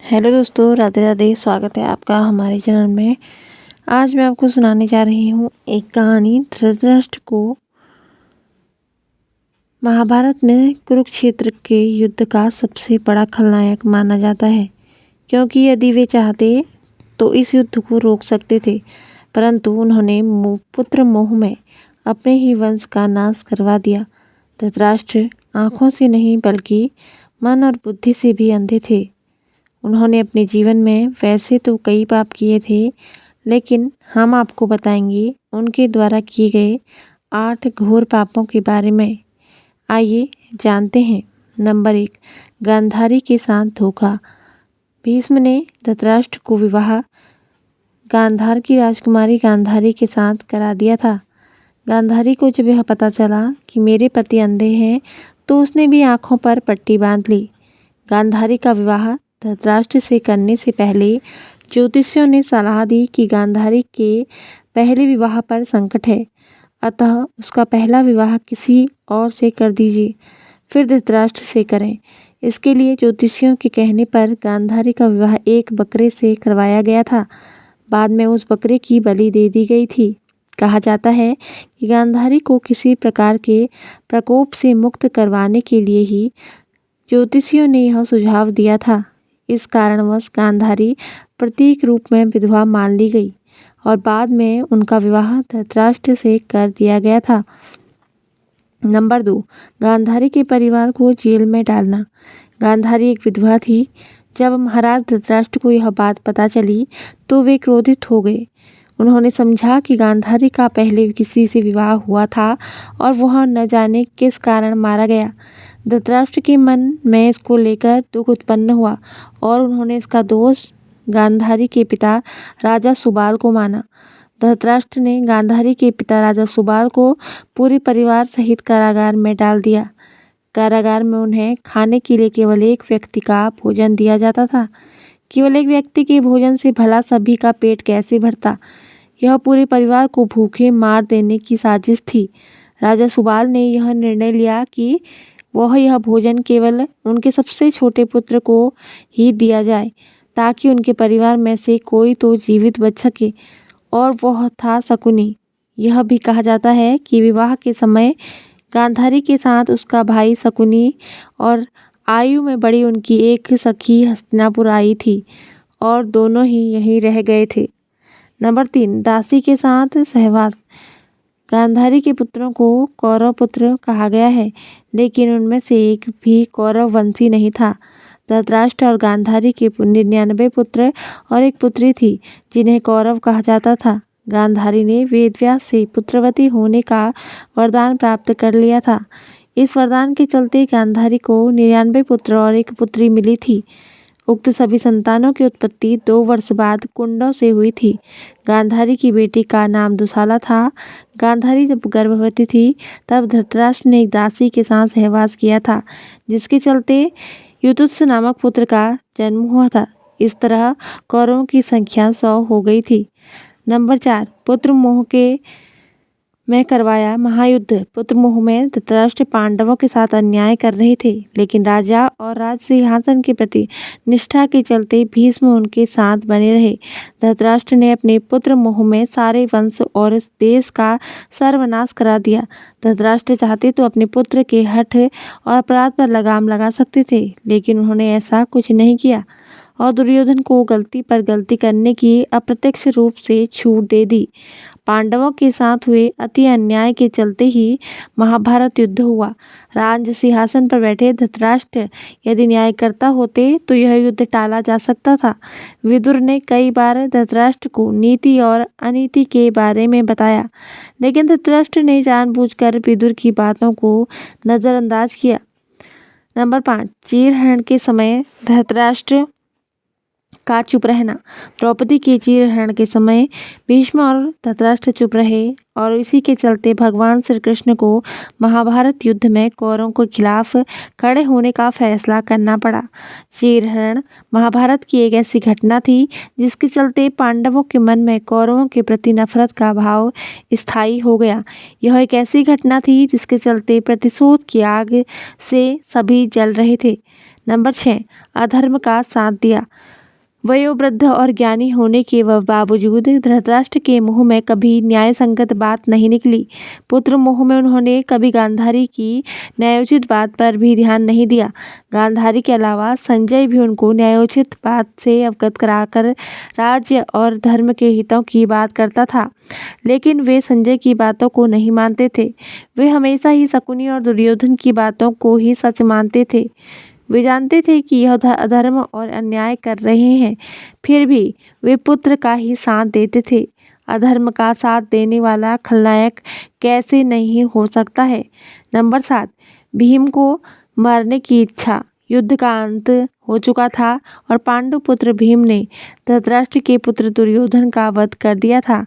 Hello दोस्तों, राधे राधे। स्वागत है आपका हमारे चैनल में। आज मैं आपको सुनाने जा रही हूँ एक कहानी। धृतराष्ट्र को महाभारत में कुरुक्षेत्र के युद्ध का सबसे बड़ा खलनायक माना जाता है, क्योंकि यदि वे चाहते तो इस युद्ध को रोक सकते थे, परंतु उन्होंने पुत्र मोह में अपने ही वंश का नाश करवा दिया। धृतराष्ट्र आँखों से नहीं बल्कि मन और बुद्धि से भी अंधे थे। उन्होंने अपने जीवन में वैसे तो कई पाप किए थे, लेकिन हम आपको बताएंगे उनके द्वारा किए गए 8 घोर पापों के बारे में। आइए जानते हैं। नंबर 1, गांधारी के साथ धोखा। भीष्म ने धृतराष्ट्र को विवाह गांधार की राजकुमारी गांधारी के साथ करा दिया था। गांधारी को जब यह पता चला कि मेरे पति अंधे हैं, तो उसने भी आँखों पर पट्टी बांध ली। गांधारी का विवाह धृतराष्ट्र से करने से पहले ज्योतिषियों ने सलाह दी कि गांधारी के पहले विवाह पर संकट है, अतः उसका पहला विवाह किसी और से कर दीजिए, फिर धृतराष्ट्र से करें। इसके लिए ज्योतिषियों के कहने पर गांधारी का विवाह एक बकरे से करवाया गया था। बाद में उस बकरे की बलि दे दी गई थी। कहा जाता है कि गांधारी को किसी प्रकार के प्रकोप से मुक्त करवाने के लिए ही ज्योतिषियों ने यह सुझाव दिया था। इस कारणवश गांधारी प्रतीक रूप में विधवा मान ली गई और बाद में उनका विवाह धृतराष्ट्र से कर दिया गया था। नंबर 2, गांधारी के परिवार को जेल में डालना। गांधारी एक विधवा थी। जब महाराज धृतराष्ट्र को यह बात पता चली तो वे क्रोधित हो गए। उन्होंने समझा कि गांधारी का पहले किसी से विवाह हुआ था और वह न जाने किस कारण मारा गया। धृतराष्ट्र के मन में इसको लेकर दुख उत्पन्न हुआ और उन्होंने इसका दोष गांधारी के पिता राजा सुबाल को माना। धृतराष्ट्र ने गांधारी के पिता राजा सुबाल को पूरे परिवार सहित कारागार में डाल दिया। कारागार में उन्हें खाने के लिए केवल एक व्यक्ति का भोजन दिया जाता था। केवल एक व्यक्ति के भोजन से भला सभी का पेट कैसे भरता? यह पूरे परिवार को भूखे मार देने की साजिश थी। राजा सुबाल ने यह निर्णय लिया कि वह यह भोजन केवल उनके सबसे छोटे पुत्र को ही दिया जाए, ताकि उनके परिवार में से कोई तो जीवित बच सके, और वह था शकुनी। यह भी कहा जाता है कि विवाह के समय गांधारी के साथ उसका भाई शकुनी और आयु में बड़ी उनकी एक सखी हस्तिनापुर आई थी और दोनों ही यहीं रह गए थे। नंबर 3, दासी के साथ सहवास। गांधारी के पुत्रों को कौरव पुत्र कहा गया है, लेकिन उनमें से एक भी कौरव वंशी नहीं था। धृतराष्ट्र और गांधारी के 99 पुत्र और एक पुत्री थी, जिन्हें कौरव कहा जाता था। गांधारी ने वेदव्यास से पुत्रवती होने का वरदान प्राप्त कर लिया था। इस वरदान के चलते गांधारी को 99 पुत्र और एक पुत्री मिली थी। उक्त सभी संतानों की उत्पत्ति 2 वर्ष बाद कुंडों से हुई थी। गांधारी की बेटी का नाम दुशाला था। गांधारी जब गर्भवती थी तब धृतराष्ट्र ने एक दासी के साथ सहवास किया था, जिसके चलते युयुत्सु नामक पुत्र का जन्म हुआ था। इस तरह कौरवों की संख्या 100 हो गई थी। नंबर 4, पुत्र मोह में करवाया महायुद्ध। पुत्र मोह में धृतराष्ट्र पांडवों के साथ अन्याय कर रहे थे, लेकिन राजा और राज सिंहासन के प्रति निष्ठा के चलते भीष्म उनके साथ बने रहे। धृतराष्ट्र ने अपने पुत्र मोह में सारे वंश और इस देश का सर्वनाश करा दिया। धृतराष्ट्र चाहते तो अपने पुत्र के हठ और अपराध पर लगाम लगा सकते थे, लेकिन उन्होंने ऐसा कुछ नहीं किया और दुर्योधन को गलती पर गलती करने की अप्रत्यक्ष रूप से छूट दे दी। पांडवों के साथ हुए अति अन्याय के चलते ही महाभारत युद्ध हुआ। राज सिंहासन पर बैठे धृतराष्ट्र यदि न्याय करता होते तो यह युद्ध टाला जा सकता था। विदुर ने कई बार धृतराष्ट्र को नीति और अनीति के बारे में बताया, लेकिन धृतराष्ट्र ने जानबूझकर विदुर की बातों को नज़रअंदाज किया। नंबर 5, चीरहरण के समय धृतराष्ट्र का चुप रहना। द्रौपदी के चीरहरण के समय भीष्म और धृतराष्ट्र चुप रहे और इसी के चलते भगवान श्री कृष्ण को महाभारत युद्ध में कौरवों के खिलाफ खड़े होने का फैसला करना पड़ा। चीरहरण महाभारत की एक ऐसी घटना थी जिसके चलते पांडवों के मन में कौरवों के प्रति नफरत का भाव स्थायी हो गया। यह एक ऐसी घटना थी जिसके चलते प्रतिशोध की आग से सभी जल रहे थे। नंबर 6, अधर्म का साथ दिया। वयोवृद्ध और ज्ञानी होने के बावजूद धृतराष्ट्र के मुंह में कभी न्याय संगत बात नहीं निकली। पुत्र मोह में उन्होंने कभी गांधारी की न्यायोचित बात पर भी ध्यान नहीं दिया। गांधारी के अलावा संजय भी उनको न्यायोचित बात से अवगत कराकर राज्य और धर्म के हितों की बात करता था, लेकिन वे संजय की बातों को नहीं मानते थे। वे हमेशा ही शकुनी और दुर्योधन की बातों को ही सच मानते थे। वे जानते थे कि यह अधर्म और अन्याय कर रहे हैं, फिर भी वे पुत्र का ही साथ देते थे। अधर्म का साथ देने वाला खलनायक कैसे नहीं हो सकता है। नंबर 7, भीम को मारने की इच्छा। युद्ध का अंत हो चुका था और पांडु पुत्र भीम ने धृतराष्ट्र के पुत्र दुर्योधन का वध कर दिया था।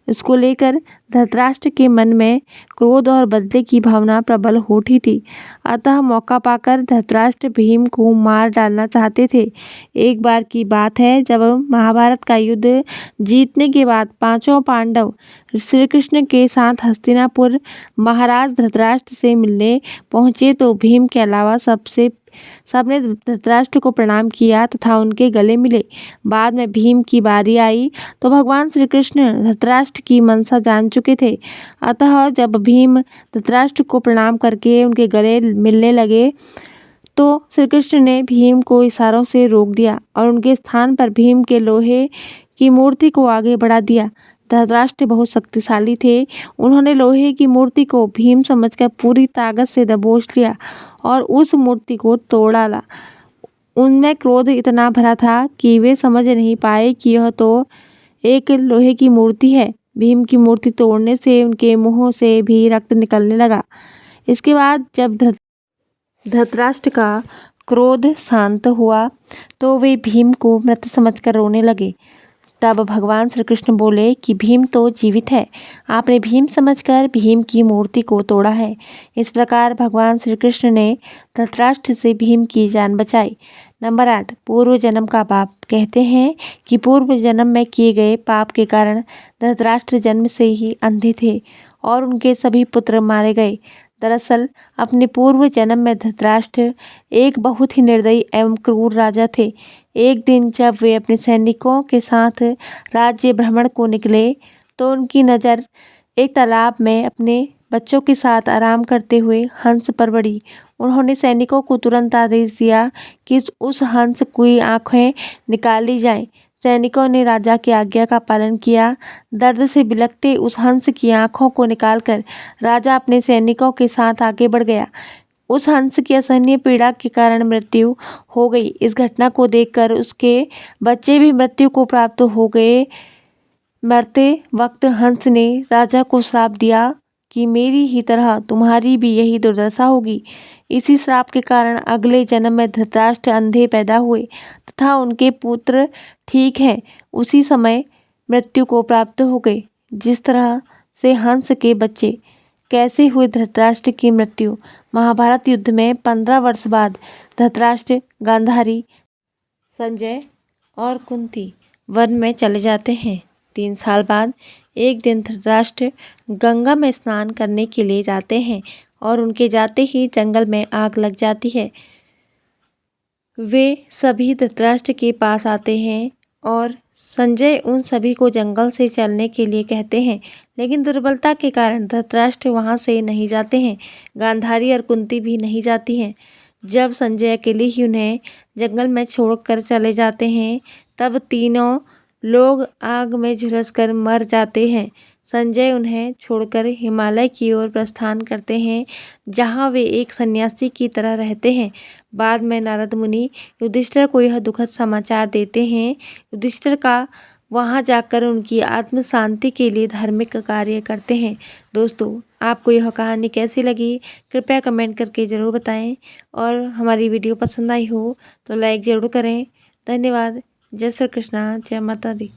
इसको लेकर धृतराष्ट्र के मन में क्रोध और बदले की भावना प्रबल हो उठी थी। अतः मौका पाकर धृतराष्ट्र भीम को मार डालना चाहते थे। एक बार की बात है, जब महाभारत का युद्ध जीतने के बाद पांचों पांडव श्री कृष्ण के साथ हस्तिनापुर महाराज धृतराष्ट्र से मिलने पहुंचे तो भीम के अलावा सबने धृतराष्ट्र को प्रणाम किया तथा उनके गले मिले। बाद में भीम की बारी आई तो भगवान श्री कृष्ण धृतराष्ट्र की मनसा जान चुके थे। अतः जब भीम धृतराष्ट्र को प्रणाम करके उनके गले मिलने लगे तो श्री कृष्ण ने भीम को इशारों से रोक दिया और उनके स्थान पर भीम के लोहे की मूर्ति को आगे बढ़ा दिया। धृतराष्ट्र बहुत शक्तिशाली थे। उन्होंने लोहे की मूर्ति को भीम समझकर पूरी ताकत से दबोच लिया और उस मूर्ति को तोड़ डाला। उनमें क्रोध इतना भरा था कि वे समझ नहीं पाए कि यह तो एक लोहे की मूर्ति है। भीम की मूर्ति तोड़ने से उनके मुंह से भी रक्त निकलने लगा। इसके बाद जब धृतराष्ट्र का क्रोध शांत हुआ तो वे भीम को मृत समझकर रोने लगे। तब भगवान श्री कृष्ण बोले कि भीम तो जीवित है, आपने भीम समझकर भीम की मूर्ति को तोड़ा है। इस प्रकार भगवान श्री कृष्ण ने धृतराष्ट्र से भीम की जान बचाई। नंबर 8, पूर्व जन्म का पाप। कहते हैं कि पूर्व जन्म में किए गए पाप के कारण धृतराष्ट्र जन्म से ही अंधे थे और उनके सभी पुत्र मारे गए। दरअसल अपने पूर्व जन्म में धृतराष्ट्र एक बहुत ही निर्दयी एवं क्रूर राजा थे। एक दिन जब वे अपने सैनिकों के साथ राज्य भ्रमण को निकले तो उनकी नज़र एक तालाब में अपने बच्चों के साथ आराम करते हुए हंस पर पड़ी। उन्होंने सैनिकों को तुरंत आदेश दिया कि उस हंस की आँखें निकाली जाएं। सैनिकों ने राजा की आज्ञा का पालन किया। दर्द से बिलखते उस हंस की आँखों को निकालकर राजा अपने सैनिकों के साथ आगे बढ़ गया। उस हंस की असहनीय पीड़ा के कारण मृत्यु हो गई। इस घटना को देखकर उसके बच्चे भी मृत्यु को प्राप्त हो गए। मरते वक्त हंस ने राजा को श्राप दिया कि मेरी ही तरह तुम्हारी भी यही दुर्दशा होगी। इसी श्राप के कारण अगले जन्म में धृतराष्ट्र अंधे पैदा हुए तथा उनके पुत्र ठीक है उसी समय मृत्यु को प्राप्त हो गए। जिस तरह से हंस के बच्चे कैसे हुई धृतराष्ट्र की मृत्यु। महाभारत युद्ध में 15 वर्ष बाद धृतराष्ट्र, गांधारी, संजय और कुंती वन में चले जाते हैं। 3 साल बाद एक दिन धृतराष्ट्र गंगा में स्नान करने के लिए जाते हैं और उनके जाते ही जंगल में आग लग जाती है। वे सभी धृतराष्ट्र के पास आते हैं और संजय उन सभी को जंगल से चलने के लिए कहते हैं, लेकिन दुर्बलता के कारण धृतराष्ट्र वहां से नहीं जाते हैं। गांधारी और कुंती भी नहीं जाती हैं। जब संजय अकेले ही उन्हें जंगल में छोड़कर चले जाते हैं तब तीनों लोग आग में झुलसकर मर जाते हैं। संजय उन्हें छोड़कर हिमालय की ओर प्रस्थान करते हैं, जहां वे एक सन्यासी की तरह रहते हैं। बाद में नारद मुनि युधिष्ठिर को यह दुखद समाचार देते हैं। युधिष्ठिर का वहां जाकर उनकी आत्म शांति के लिए धार्मिक कार्य करते हैं। दोस्तों, आपको यह कहानी कैसी लगी कृपया कमेंट करके ज़रूर बताएं और हमारी वीडियो पसंद आई हो तो लाइक ज़रूर करें। धन्यवाद। जय श्री कृष्णा, जय माता दी।